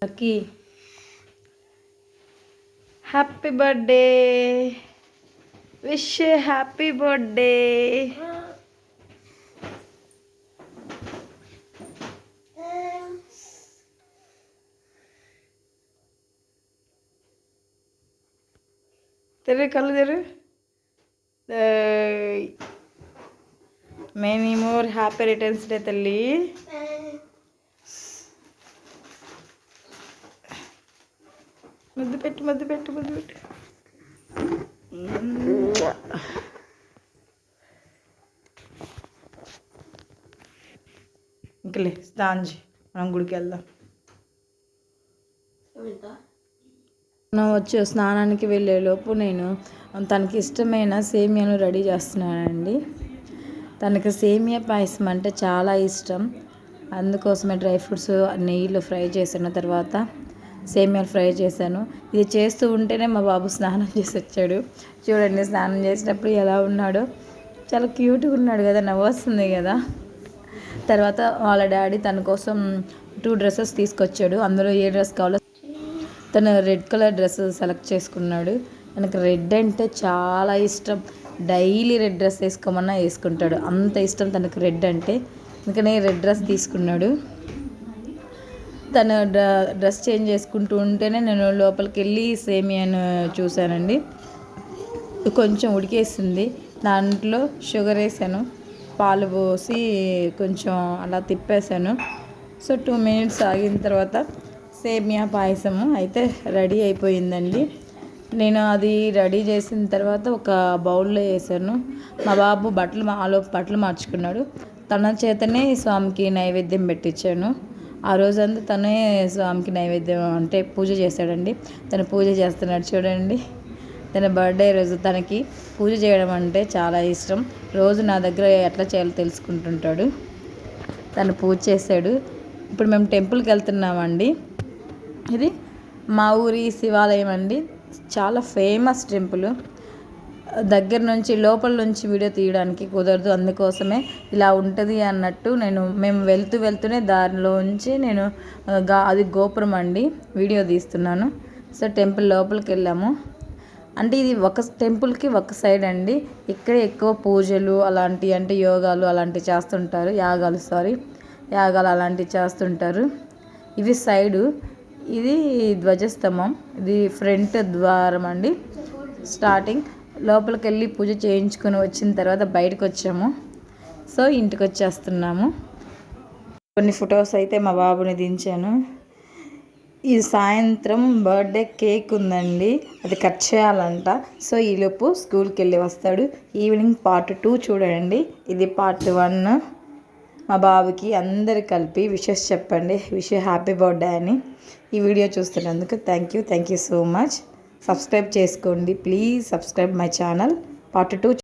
Lucky happy birthday, wish happy birthday. తెరు కళ్ళు తెరు. Many more happy returns day తల్లి. ముద్దు పెట్టు ముద్దు పెట్టు ముద్దు పెట్టు. ఇంకలే స్నానం చేయి, మనం గుడికి వెళ్దాం. వచ్చి స్నానానికి వెళ్ళేలోపు నేను తనకి ఇష్టమైన సేమియాను రెడీ చేస్తున్నానండి. తనకి సేమియా పాయసం అంటే చాలా ఇష్టం. అందుకోసమే డ్రై ఫ్రూట్స్ నెయ్యిలో ఫ్రై చేసిన తర్వాత సేమియాలు ఫ్రై చేశాను. ఇది చేస్తూ ఉంటేనే మా బాబు స్నానం చేసి వచ్చాడు. చూడండి స్నానం చేసేటప్పుడు ఎలా ఉన్నాడో, చాలా క్యూట్గా ఉన్నాడు కదా, నవ్వు వస్తుంది కదా. తర్వాత వాళ్ళ డాడీ తన కోసం 2 డ్రెస్సెస్ తీసుకొచ్చాడు. అందులో ఏ డ్రెస్ కావాలో తను రెడ్ కలర్ డ్రెస్ సెలెక్ట్ చేసుకున్నాడు. తనకు రెడ్ అంటే చాలా ఇష్టం. డైలీ రెడ్ డ్రెస్ వేసుకోమన్నా వేసుకుంటాడు, అంత ఇష్టం తనకు రెడ్ అంటే. అందుకనే రెడ్ డ్రెస్ తీసుకున్నాడు. తను డ్రెస్ చేంజ్ చేసుకుంటూ ఉంటేనే నేను లోపలికి వెళ్ళి సేమియాను చూశానండి. కొంచెం ఉడికేసింది, దాంట్లో షుగర్ వేసాను, పాలు పోసి కొంచెం అలా తిప్పేశాను. సో 2 మినిట్స్ ఆగిన తర్వాత సేమియా పాయసము అయితే రెడీ అయిపోయిందండి. నేను అది రెడీ చేసిన తర్వాత ఒక బౌల్లో వేసాను. మా బాబు బట్టలు మార్చుకున్నాడు. తన చేతనే స్వామికి నైవేద్యం పెట్టించాను. ఆ రోజంతా తనే స్వామికి నైవేద్యం అంటే పూజ చేశాడండి. తను పూజ చేస్తున్నాడు చూడండి. తన బర్త్డే రోజు తనకి పూజ చేయడం అంటే చాలా ఇష్టం. రోజు నా దగ్గర ఎట్లా చేయాలో తెలుసుకుంటుంటాడు. తను పూజ చేశాడు. ఇప్పుడు మేము టెంపుల్కి వెళ్తున్నామండి. ఇది మా ఊరి శివాలయం అండి, చాలా ఫేమస్ టెంపుల్. దగ్గర నుంచి లోపల నుంచి వీడియో తీయడానికి కుదరదు, అందుకోసమే ఇలా ఉంటుంది అన్నట్టు మేము వెళ్తూనే దారిలోంచి నేను అది గోపురం అండి వీడియో తీస్తున్నాను. సో టెంపుల్ లోపలికి వెళ్ళాము. అంటే ఇది ఒక టెంపుల్కి ఒక సైడ్ అండి. ఇక్కడ ఎక్కువ పూజలు అలాంటివి అంటే యోగాలు అలాంటివి చేస్తుంటారు, యాగాలు అలాంటివి చేస్తుంటారు. ఇవి సైడు, ఇది ధ్వజస్తంభం, ఇది ఫ్రంట్ ద్వారం అండి. స్టార్టింగ్ లోపలికి వెళ్ళి పూజ చేయించుకొని వచ్చిన తర్వాత బయటకు వచ్చాము. సో ఇంటికి వచ్చేస్తున్నాము. కొన్ని ఫొటోస్ అయితే మా బాబుని దించాను. ఈ సాయంత్రం బర్త్డే కేక్ ఉందండి, అది కట్ చేయాలంట. సో ఈలోపు స్కూల్కి వెళ్ళి వస్తాడు. ఈవినింగ్ పార్ట్ 2 చూడండి. ఇది పార్ట్ 1. మా బాబుకి అందరు కలిపి విషెస్ చెప్పండి, విష్ హ్యాపీ బర్త్డే అని. ఈ వీడియో చూస్తున్నందుకు thank you so much. Subscribe చేసుకోండి please. Subscribe my channel. Part 2